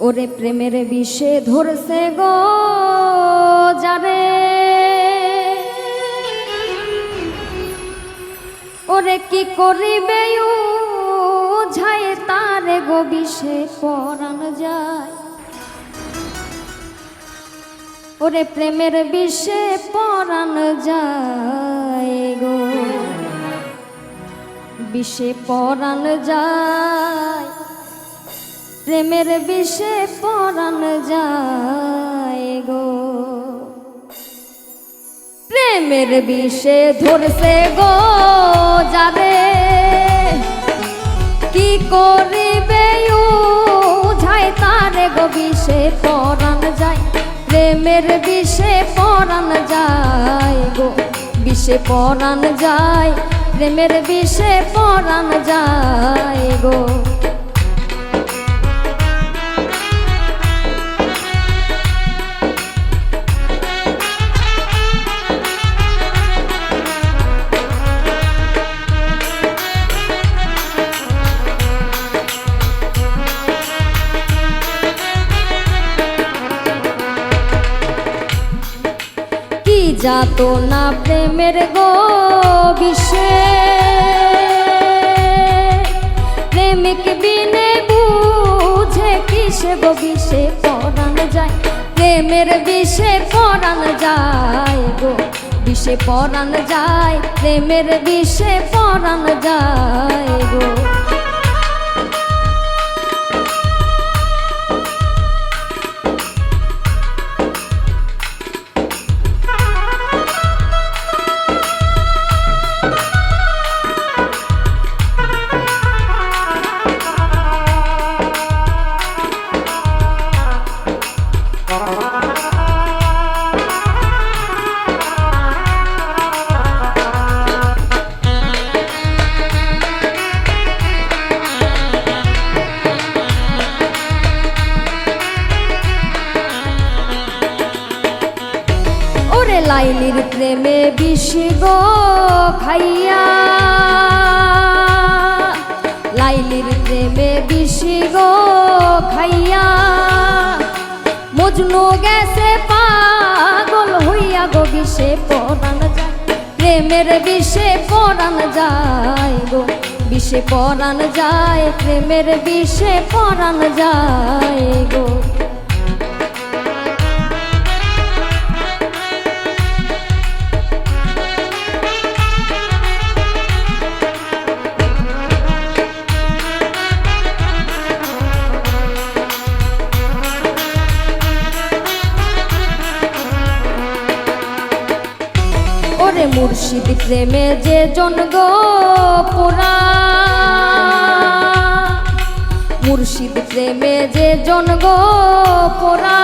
ওরে প্রেমের বিষে ধরছে গো যারে, ওরে কি করিবে ঝায় তারে গো বিষে পরাণ যায়। ওরে প্রেমের বিষে পরাণ যায় গো, বিষে পরাণ যায়, প্রেমের বিষে পরাণ যায় গো। প্রেমের বিষে ধরছে গো যারে, কি করিবে ঝায় তারে গো বিষে পরাণ যায়। প্রেমের বিষে পরাণ যায় গো, বিষে পরাণ যায়, প্রেমের বিষে পরাণ যায় গো। যাতো না প্রেমের গো বিষে, প্রেমিক বিনে বুঝে কিসে গো বিষে পরাণ যায়। প্রেমের বিষে পরাণ যায় গো, বিষে পরাণ যায়, প্রেমের বিষে পরাণ যায় গো। লাইলির প্রেমে বিষ গো খাইয়া, লাইলির প্রেমে বিষ গো খাইয়া, মজনু গেছে পাগল হইয়া গো বিষে পরাণ যায়। প্রেমের বিষে পরাণ যায় গো, বিষে পরাণ যায়, প্রেমের বিষে পরাণ যায় গো। ওরে মুর্শিদ প্রেমে যে জন গো পোরা, মুর্শিদ প্রেমে যে জন গো পোরা,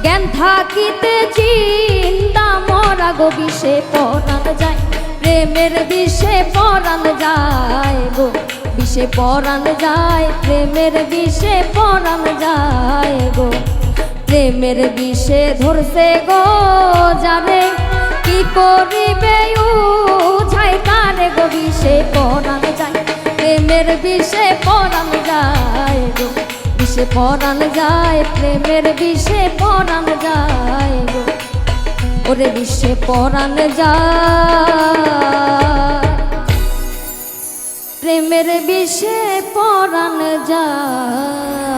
জ্ঞান থাকিতে চিন্তা মরা গো বিষে পরাণ যায়। প্রেমের বিষে পরাণ যায় গো, বিষে পরাণ যায়, প্রেমের বিষে পরাণ যায় গো। প্রেমের বিষে ধরছে গো যারে, কি করিবে ঝায় তারে গো বিষে পরাণ যায়। প্রেমের বিষে পরাণ যায় গো, বিষে পরাণ যায়, প্রেমের বিষে পরাণ যায় গো। ওরে বিষে পরাণ যায়, প্রেমের বিষে পরাণ যায়।